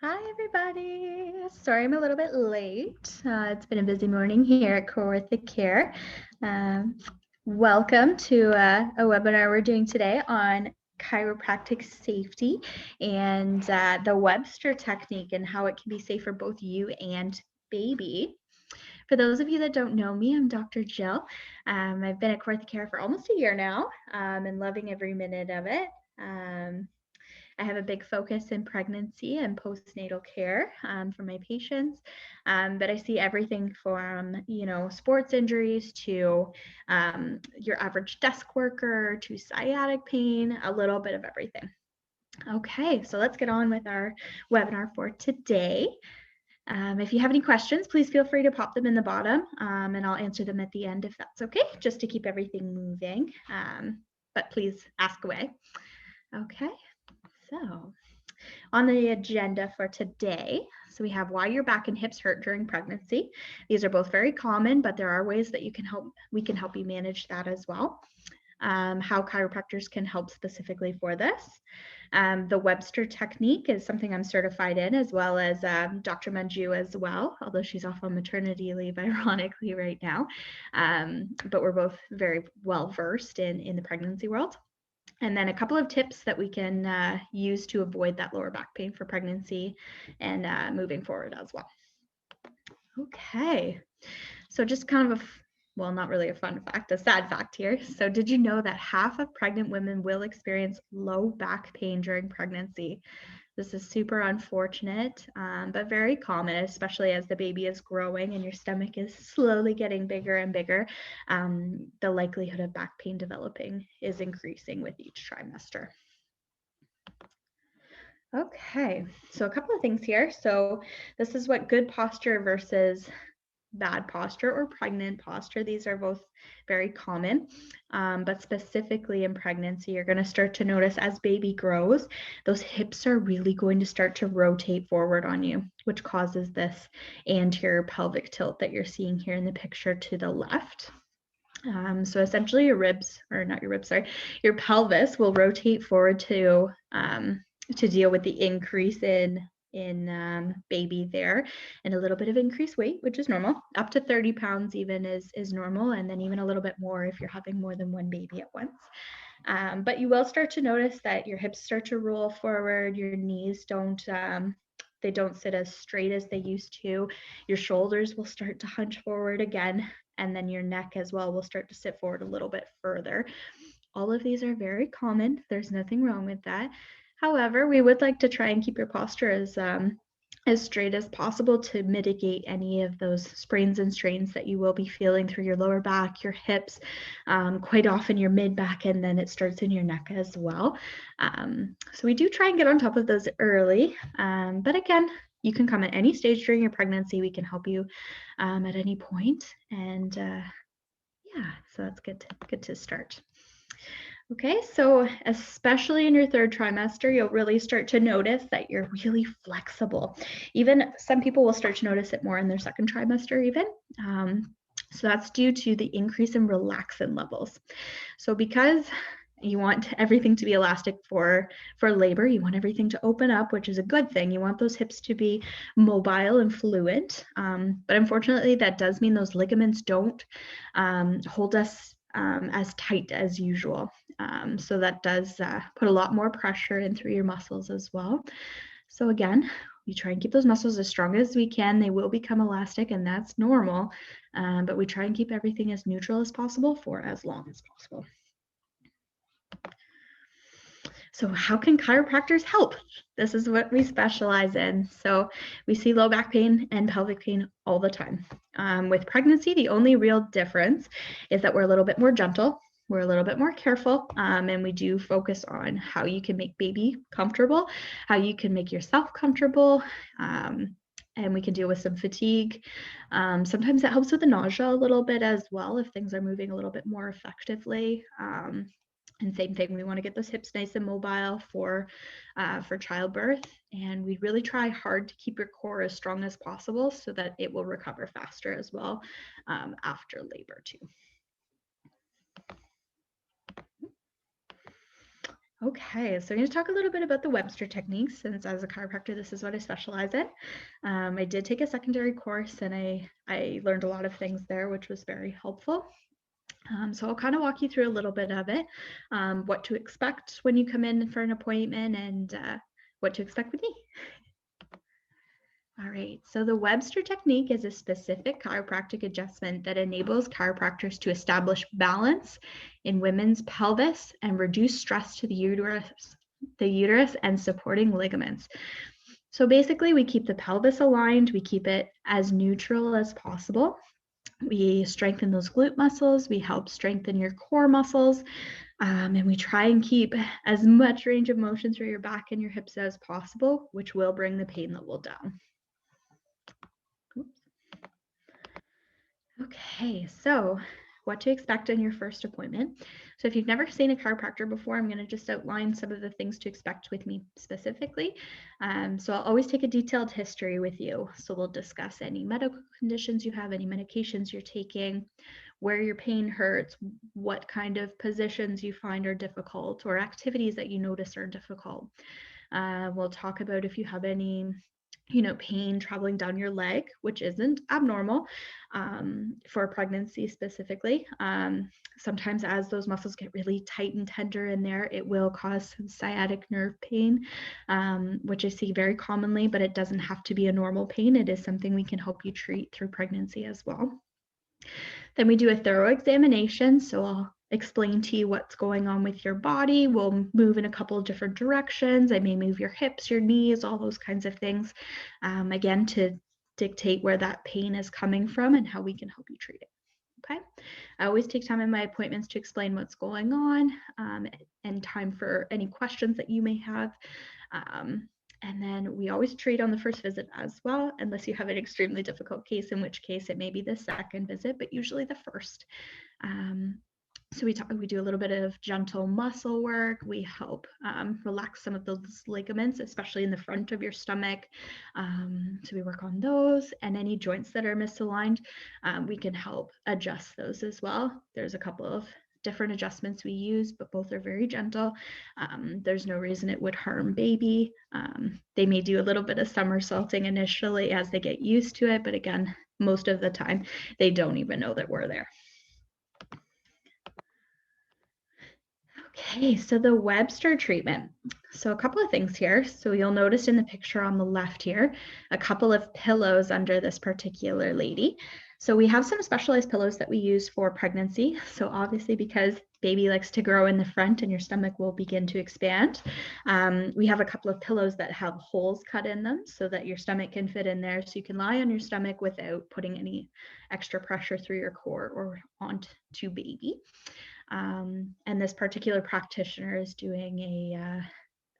Hi, everybody. Sorry I'm a little bit late. It's been a busy morning here at Chiropractic Care. Um, Welcome to a webinar we're doing today on chiropractic safety and the Webster technique and how it can be safe for both you and baby. For those of you that don't know me, I'm Dr. Jill. I've been at Chiropractic Care for almost a year now and loving every minute of it. I have a big focus in pregnancy and postnatal care for my patients, but I see everything from, sports injuries to your average desk worker to sciatic pain, a little bit of everything. Okay, so let's get on with our webinar for today. If you have any questions, please feel free to pop them in the bottom and I'll answer them at the end if that's okay, just to keep everything moving. But please ask away. Okay, so on the agenda for today, so we have why your back and hips hurt during pregnancy. These are both very common, but there are ways that we can help you manage that as well. How chiropractors can help specifically for this. The Webster Technique is something I'm certified in, as well as Dr. Manju as well, although she's off on maternity leave, ironically, right now. But we're both very well versed in the pregnancy world. And then a couple of tips that we can use to avoid that lower back pain for pregnancy and moving forward as well. Okay, so just kind of well, not really a fun fact, a sad fact here. So did you know that half of pregnant women will experience low back pain during pregnancy? This is super unfortunate, but very common, especially as the baby is growing and your stomach is slowly getting bigger and bigger. The likelihood of back pain developing is increasing with each trimester. Okay, so a couple of things here. So this is what good posture versus bad posture or pregnant posture. These are both very common, but specifically in pregnancy, you're going to start to notice as baby grows, those hips are really going to start to rotate forward on you, which causes this anterior pelvic tilt that you're seeing here in the picture to the left. So essentially your your pelvis will rotate forward to deal with the increase in baby there, and a little bit of increased weight, which is normal. Up to 30 pounds even is normal, and then even a little bit more if you're having more than one baby at once. But you will start to notice that your hips start to roll forward, your knees don't sit as straight as they used to. Your shoulders will start to hunch forward again, and then your neck as well will start to sit forward a little bit further. All of these are very common. There's nothing wrong with that. However, we would like to try and keep your posture as straight as possible to mitigate any of those sprains and strains that you will be feeling through your lower back, your hips, quite often your mid back, and then it starts in your neck as well. So we do try and get on top of those early, but again, you can come at any stage during your pregnancy. We can help you at any point, and yeah, so that's good to start. Okay, so especially in your third trimester, you'll really start to notice that you're really flexible. Even some people will start to notice it more in their second trimester even. So that's due to the increase in relaxin levels. So because you want everything to be elastic for labor, you want everything to open up, which is a good thing. You want those hips to be mobile and fluid. But unfortunately, that does mean those ligaments don't hold us as tight as usual. So that does put a lot more pressure in through your muscles as well. So again, we try and keep those muscles as strong as we can. They will become elastic, and that's normal, but we try and keep everything as neutral as possible for as long as possible. So how can chiropractors help? This is what we specialize in. So we see low back pain and pelvic pain all the time. With pregnancy, the only real difference is that we're a little bit more gentle. We're a little bit more careful, and we do focus on how you can make baby comfortable, how you can make yourself comfortable, and we can deal with some fatigue. Sometimes that helps with the nausea a little bit as well if things are moving a little bit more effectively. And same thing, we want to get those hips nice and mobile for childbirth. And we really try hard to keep your core as strong as possible so that it will recover faster as well after labor too. Okay, so I'm going to talk a little bit about the Webster Technique, since as a chiropractor, this is what I specialize in. I did take a secondary course and I learned a lot of things there, which was very helpful. So I'll kind of walk you through a little bit of it, what to expect when you come in for an appointment, and what to expect with me. All right, so the Webster Technique is a specific chiropractic adjustment that enables chiropractors to establish balance in women's pelvis and reduce stress to the uterus and supporting ligaments. So basically, we keep the pelvis aligned, we keep it as neutral as possible. We strengthen those glute muscles, we help strengthen your core muscles, and we try and keep as much range of motion through your back and your hips as possible, which will bring the pain level down. Okay, so what to expect in your first appointment. So if you've never seen a chiropractor before, I'm going to just outline some of the things to expect with me specifically. So I'll always take a detailed history with you. So we'll discuss any medical conditions you have, any medications you're taking, where your pain hurts, what kind of positions you find are difficult, or activities that you notice are difficult. We'll talk about if you have any pain traveling down your leg, which isn't abnormal for pregnancy specifically. Sometimes as those muscles get really tight and tender in there, it will cause some sciatic nerve pain, which I see very commonly, but it doesn't have to be a normal pain. It is something we can help you treat through pregnancy as well. Then we do a thorough examination. So I'll explain to you what's going on with your body. We'll move in a couple of different directions. I may move your hips, your knees, all those kinds of things, again, to dictate where that pain is coming from and how we can help you treat it. Okay. I always take time in my appointments to explain what's going on, and time for any questions that you may have. And then we always treat on the first visit as well, unless you have an extremely difficult case, in which case it may be the second visit, but usually the first. So we do a little bit of gentle muscle work. We help relax some of those ligaments, especially in the front of your stomach. So we work on those, and any joints that are misaligned, we can help adjust those as well. There's a couple of different adjustments we use, but both are very gentle. There's no reason it would harm baby. They may do a little bit of somersaulting initially as they get used to it, but again, most of the time, they don't even know that we're there. Okay, so the Webster treatment. So a couple of things here. So you'll notice in the picture on the left here, a couple of pillows under this particular lady. So we have some specialized pillows that we use for pregnancy. So obviously, because baby likes to grow in the front and your stomach will begin to expand, we have a couple of pillows that have holes cut in them so that your stomach can fit in there. So you can lie on your stomach without putting any extra pressure through your core or onto baby. And this particular practitioner is doing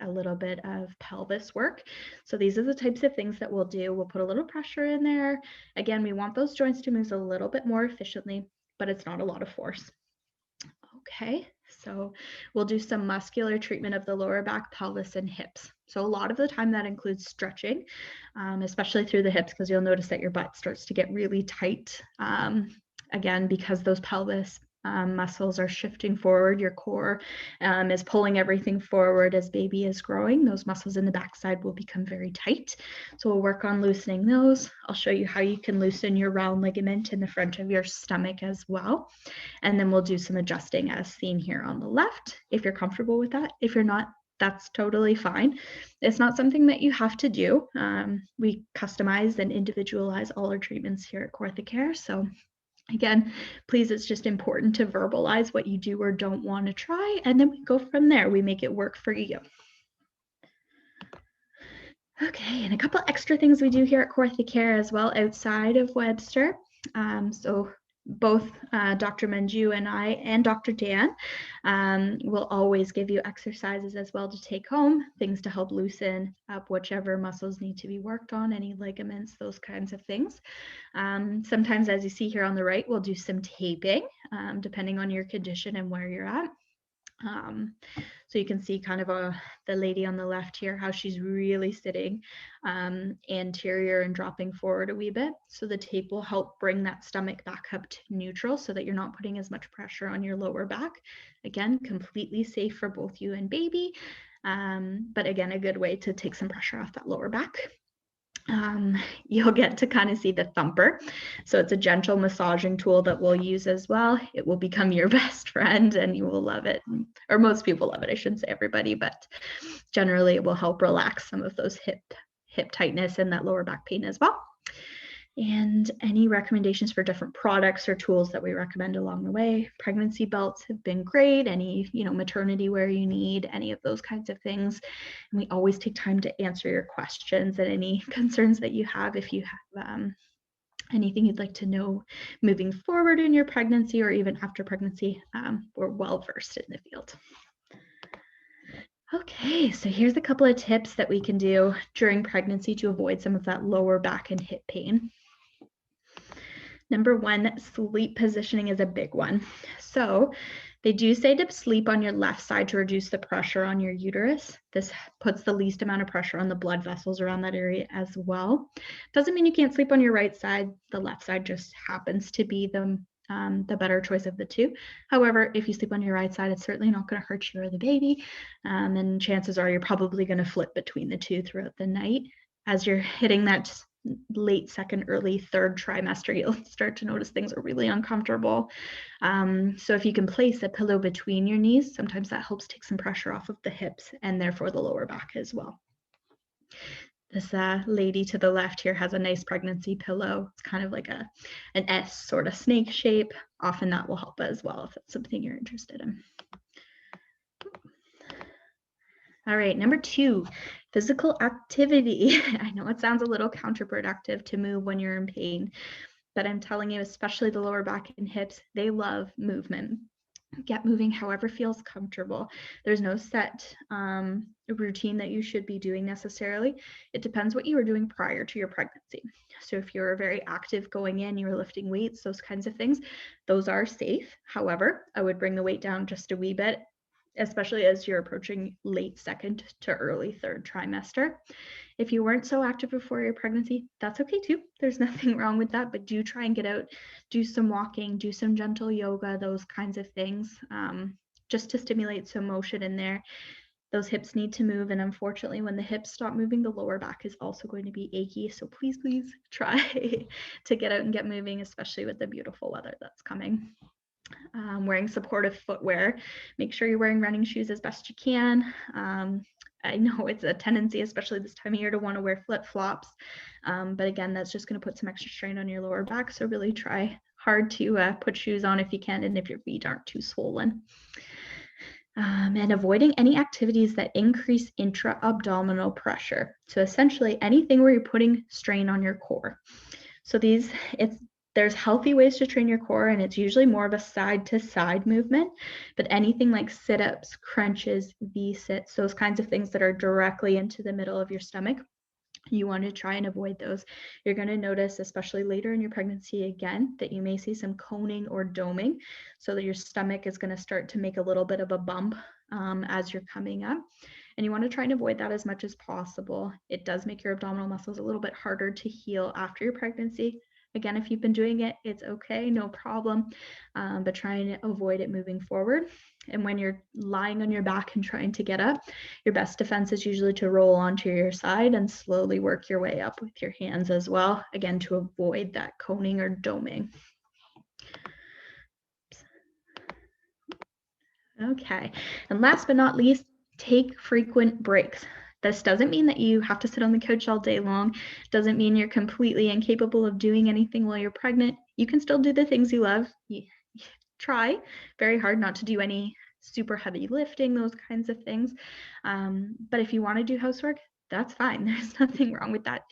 a little bit of pelvis work. So these are the types of things that we'll do. We'll put a little pressure in there. Again, we want those joints to move a little bit more efficiently, but it's not a lot of force. Okay, so we'll do some muscular treatment of the lower back, pelvis, and hips. So a lot of the time that includes stretching, especially through the hips, because you'll notice that your butt starts to get really tight. Again, because those pelvis muscles are shifting forward, your core is pulling everything forward as baby is growing. Those muscles in the backside will become very tight. So we'll work on loosening those. I'll show you how you can loosen your round ligament in the front of your stomach as well. And then we'll do some adjusting as seen here on the left, if you're comfortable with that. If you're not, that's totally fine. It's not something that you have to do. We customize and individualize all our treatments here at Orthocare. So again, please, it's just important to verbalize what you do or don't want to try, and then we go from there. We make it work for you. Okay, and a couple extra things we do here at Orthocare as well outside of Webster. So both Dr. Manju and I and Dr. Dan will always give you exercises as well to take home, things to help loosen up whichever muscles need to be worked on, any ligaments, those kinds of things. Sometimes, as you see here on the right, we'll do some taping, depending on your condition and where you're at. So you can see kind of the lady on the left here, how she's really sitting anterior and dropping forward a wee bit. So the tape will help bring that stomach back up to neutral so that you're not putting as much pressure on your lower back. Again, completely safe for both you and baby, but again, a good way to take some pressure off that lower back. You'll get to kind of see the thumper. So it's a gentle massaging tool that we'll use as well. It will become your best friend and you will love it. Or most people love it. I shouldn't say everybody, but generally it will help relax some of those hip tightness and that lower back pain as well. And any recommendations for different products or tools that we recommend along the way. Pregnancy belts have been great. Any, maternity wear you need, any of those kinds of things. And we always take time to answer your questions and any concerns that you have. If you have anything you'd like to know moving forward in your pregnancy or even after pregnancy, we're well versed in the field. Okay, so here's a couple of tips that we can do during pregnancy to avoid some of that lower back and hip pain. Number one, sleep positioning is a big one. So they do say to sleep on your left side to reduce the pressure on your uterus. This puts the least amount of pressure on the blood vessels around that area as well. Doesn't mean you can't sleep on your right side. The left side just happens to be the better choice of the two. However, if you sleep on your right side, it's certainly not going to hurt you or the baby. And chances are you're probably going to flip between the two throughout the night. As you're hitting that late second, early third trimester, you'll start to notice things are really uncomfortable. So if you can place a pillow between your knees, sometimes that helps take some pressure off of the hips and therefore the lower back as well. This lady to the left here has a nice pregnancy pillow. It's kind of like an S sort of snake shape. Often that will help as well if it's something you're interested in. All right, number two, physical activity. I know it sounds a little counterproductive to move when you're in pain, but I'm telling you, especially the lower back and hips, they love movement. Get moving however feels comfortable. There's no set routine that you should be doing necessarily. It depends what you were doing prior to your pregnancy. So if you're very active going in, you were lifting weights, those kinds of things, those are safe. However, I would bring the weight down just a wee bit, especially as you're approaching late second to early third trimester. If you weren't so active before your pregnancy, that's okay too. There's nothing wrong with that, but do try and get out, do some walking, do some gentle yoga, those kinds of things, just to stimulate some motion in there. Those hips need to move, and unfortunately, when the hips stop moving, the lower back is also going to be achy. So please try to get out and get moving, especially with the beautiful weather that's coming. Wearing supportive footwear. Make sure you're wearing running shoes as best you can. I know it's a tendency, especially this time of year, to want to wear flip-flops. But again, that's just going to put some extra strain on your lower back. So really try hard to put shoes on if you can and if your feet aren't too swollen. And avoiding any activities that increase intra-abdominal pressure. So essentially anything where you're putting strain on your core. So there's healthy ways to train your core, and it's usually more of a side-to-side movement, but anything like sit-ups, crunches, V-sits, those kinds of things that are directly into the middle of your stomach, you want to try and avoid those. You're going to notice, especially later in your pregnancy again, that you may see some coning or doming, so that your stomach is going to start to make a little bit of a bump as you're coming up. And you want to try and avoid that as much as possible. It does make your abdominal muscles a little bit harder to heal after your pregnancy. Again, if you've been doing it, it's okay, no problem, but try and avoid it moving forward. And when you're lying on your back and trying to get up, your best defense is usually to roll onto your side and slowly work your way up with your hands as well, again, to avoid that coning or doming. Okay, and last but not least, take frequent breaks. This doesn't mean that you have to sit on the couch all day long. Doesn't mean you're completely incapable of doing anything while you're pregnant. You can still do the things you love. Try very hard not to do any super heavy lifting, those kinds of things. But if you want to do housework, that's fine. There's nothing wrong with that.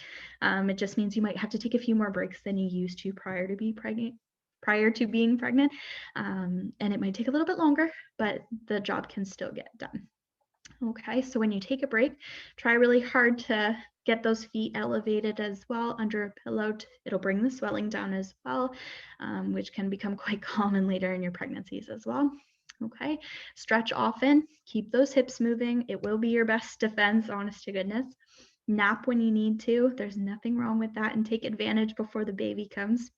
It just means you might have to take a few more breaks than you used to prior to being pregnant. And it might take a little bit longer, but the job can still get done. Okay, so when you take a break, try really hard to get those feet elevated as well under a pillow. It'll bring the swelling down as well, which can become quite common later in your pregnancies as well. Okay, stretch often, keep those hips moving. It will be your best defense, honest to goodness. Nap when you need to. There's nothing wrong with that, and take advantage before the baby comes,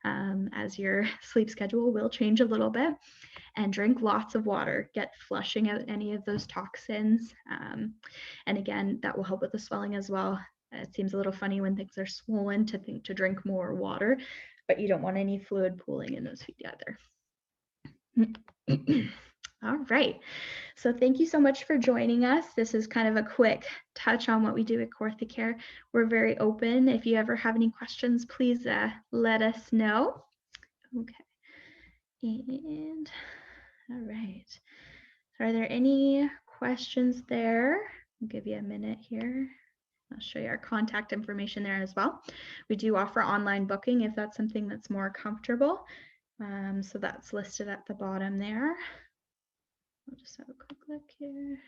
as your sleep schedule will change a little bit. And drink lots of water. Get flushing out any of those toxins. And again, that will help with the swelling as well. It seems a little funny when things are swollen to think to drink more water, but you don't want any fluid pooling in those feet either. All right. So thank you so much for joining us. This is kind of a quick touch on what we do at Orthocare. We're very open. If you ever have any questions, please let us know. Okay. And all right. So are there any questions there? I'll give you a minute here. I'll show you our contact information there as well. We do offer online booking if that's something that's more comfortable. So that's listed at the bottom there. I'll just have a quick look here.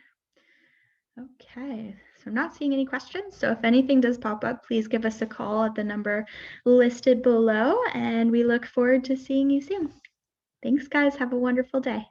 Okay, so I'm not seeing any questions. So if anything does pop up, please give us a call at the number listed below, and we look forward to seeing you soon. Thanks, guys. Have a wonderful day.